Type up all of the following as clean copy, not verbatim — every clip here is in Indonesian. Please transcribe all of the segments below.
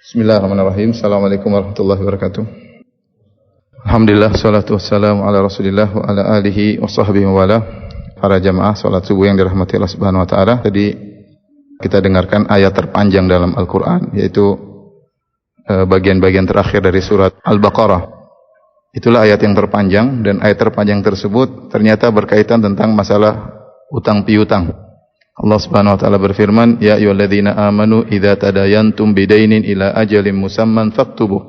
Bismillahirrahmanirrahim. Assalamualaikum warahmatullahi wabarakatuh. Alhamdulillah, salatu wassalamu ala Rasulillah wa ala alihi wa sahbihi wa wala. Para jamaah salat subuh yang dirahmati Allah Subhanahu wa taala. Tadi kita dengarkan ayat terpanjang dalam Al-Qur'an, yaitu bagian-bagian terakhir dari surat Al-Baqarah. Itulah ayat yang terpanjang, dan ayat terpanjang tersebut ternyata berkaitan tentang masalah utang piutang. Allah Subhanahu wa taala berfirman, "Ya ayyuhalladzina amanu idza tadayantum bidainin ila ajalin musamman faktubuh."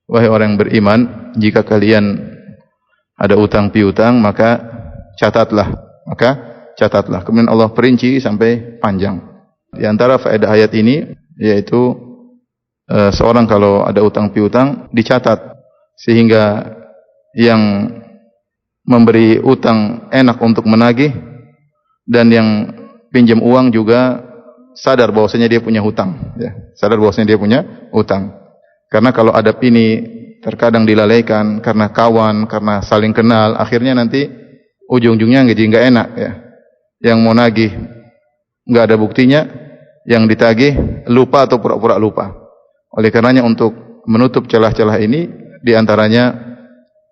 Wahai orang yang beriman, jika kalian ada utang piutang, maka catatlah. Kemudian Allah perinci sampai panjang. Di antara faedah ayat ini yaitu seorang kalau ada utang piutang dicatat, sehingga yang memberi utang enak untuk menagih, dan yang pinjam uang juga sadar bahwasanya dia punya hutang, ya. Sadar bahwasanya dia punya hutang. Karena kalau adab ini terkadang dilalaikan karena kawan, karena saling kenal, akhirnya nanti ujung-ujungnya jadi enggak enak, ya. Yang mau nagih enggak ada buktinya, yang ditagih lupa atau pura-pura lupa. Oleh karenanya untuk menutup celah-celah ini, di antaranya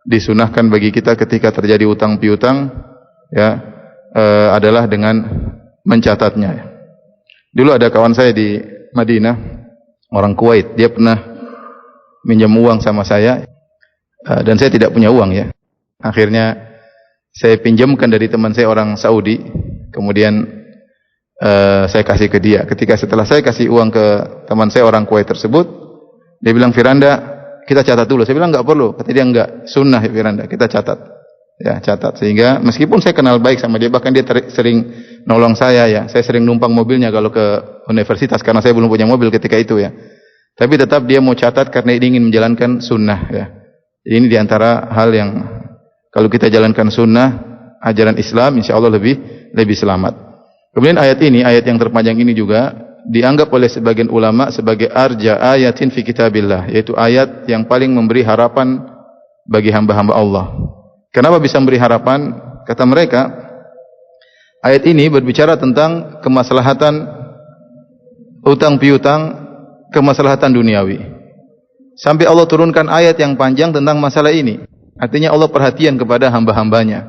disunahkan bagi kita ketika terjadi utang piutang, ya, adalah dengan mencatatnya. Dulu ada kawan saya di Madinah, orang Kuwait, dia pernah minjam uang sama saya, dan saya tidak punya uang, ya. Akhirnya saya pinjamkan dari teman saya orang Saudi, kemudian saya kasih ke dia. Setelah saya kasih uang ke teman saya orang Kuwait tersebut, dia bilang, "Firanda, kita catat dulu." Saya bilang, "Enggak perlu." Kata dia, "Enggak, sunnah ya Firanda, kita catat." Ya, catat. Sehingga meskipun saya kenal baik sama dia, bahkan dia sering nolong saya, ya. Saya sering numpang mobilnya kalau ke universitas karena saya belum punya mobil ketika itu, ya. Tapi tetap dia mau catat karena dia ingin menjalankan sunnah, ya. Jadi ini diantara hal yang kalau kita jalankan sunnah, ajaran Islam, insya Allah lebih selamat. Kemudian ayat ini, ayat yang terpanjang ini juga dianggap oleh sebagian ulama sebagai arja ayatin fi kitabillah, yaitu ayat yang paling memberi harapan bagi hamba-hamba Allah. Kenapa bisa memberi harapan? Kata mereka, ayat ini berbicara tentang kemaslahatan utang piutang, kemaslahatan duniawi. Sampai Allah turunkan ayat yang panjang tentang masalah ini. Artinya Allah perhatian kepada hamba-hambanya.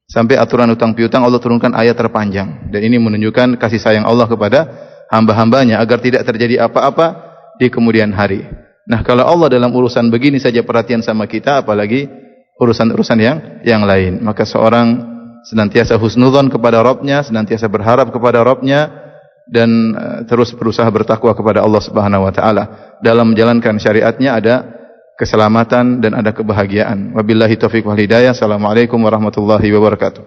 Sampai aturan utang piutang Allah turunkan ayat terpanjang. Dan ini menunjukkan kasih sayang Allah kepada hamba-hambanya agar tidak terjadi apa-apa di kemudian hari. Nah, kalau Allah dalam urusan begini saja perhatian sama kita, apalagi urusan-urusan yang lain. Maka seorang senantiasa husnudzon kepada Rabbnya, senantiasa berharap kepada Rabbnya, dan terus berusaha bertakwa kepada Allah Subhanahu wa taala. Dalam menjalankan syariatnya ada keselamatan dan ada kebahagiaan. Wabillahi taufiq wal hidayah. Assalamualaikum warahmatullahi wabarakatuh.